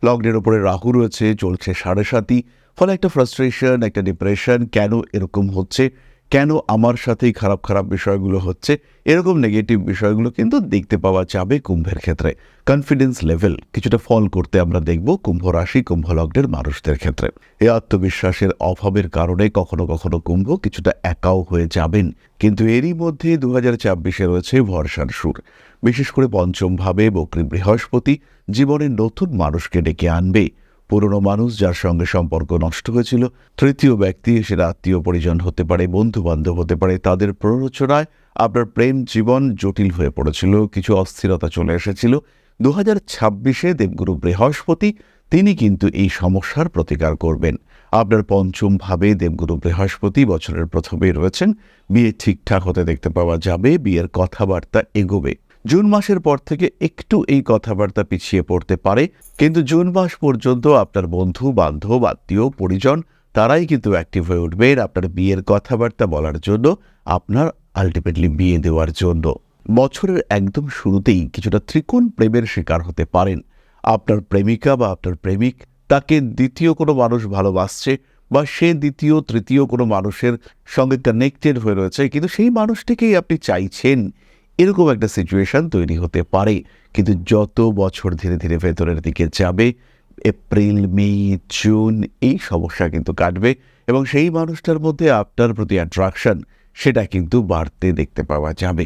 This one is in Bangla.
লগ্নের উপরে রাহু রয়েছে, চলছে 7.5, ফলে একটা ফ্রাস্ট্রেশন, একটা ডিপ্রেশন, কেন এরকম হচ্ছে, কেন আমার সাথেই খারাপ খারাপ বিষয়গুলো হচ্ছে, এরকম নেগেটিভ বিষয়গুলো কিন্তু দেখতে পাওয়া যাবে কুম্ভের ক্ষেত্রে। কনফিডেন্স লেভেল কিছুটা ফল করতে আমরা দেখব কুম্ভ রাশি, কুম্ভ লগ্নের মানুষদের ক্ষেত্রে। এই আত্মবিশ্বাসের অভাবের কারণে কখনো কখনো কুম্ভ কিছুটা একাও হয়ে যাবেন, কিন্তু এরই মধ্যে 2024-এ রয়েছে ভরসার সুর। বিশেষ করে পঞ্চম ভাবে বক্রী বৃহস্পতি জীবনের নতুন মানুষকে ডেকে আনবে। পুরনো মানুষ যার সঙ্গে সম্পর্ক নষ্ট হয়েছিল, তৃতীয় ব্যক্তি, সেটা আত্মীয় পরিজন হতে পারে, বন্ধু বান্ধব হতে পারে, তাদের প্ররোচনায় আপনার প্রেম জীবন জটিল হয়ে পড়েছিল, কিছু অস্থিরতা চলে এসেছিল। 2026-এ দেবগুরু বৃহস্পতি তিনি কিন্তু এই সমস্যার প্রতিকার করবেন। আপনার পঞ্চম ভাবে দেবগুরু বৃহস্পতি বছরের প্রথমেই রয়েছেন। বিয়ে ঠিকঠাক হতে দেখতে পাওয়া যাবে, বিয়ের কথাবার্তা এগোবে। জুন মাসের পর থেকে একটু এই কথাবার্তা পিছিয়ে পড়তে পারে, কিন্তু জুন মাস পর্যন্ত আপনার বন্ধু বান্ধব আত্মীয় পরিজন তারাই কিন্তু অ্যাক্টিভ হয়ে উঠবেন আপনার বিয়ের কথাবার্তা বলার জন্য, আপনার আলটিমেটলি বিয়ে দেওয়ার জন্য। বছরের একদম শুরুতেই কিছুটা ত্রিকোণ প্রেমের শিকার হতে পারেন। আপনার প্রেমিকা বা আপনার প্রেমিক তাকে দ্বিতীয় কোনো মানুষ ভালোবাসছে, বা সে দ্বিতীয় তৃতীয় কোনো মানুষের সঙ্গে কানেক্টেড হয়ে রয়েছে, কিন্তু সেই মানুষটিকেই আপনি চাইছেন, এরকম একটা সিচুয়েশন তৈরি হতে পারে। কিন্তু যত বছর ধীরে ধীরে ভেতরের দিকে যাবে, এপ্রিল, মে, জুন, এই সমস্যা কিন্তু কাটবে এবং সেই মানুষটার মধ্যে আপনার প্রতি অ্যাট্রাকশন সেটা কিন্তু বাড়তে দেখতে পাওয়া যাবে।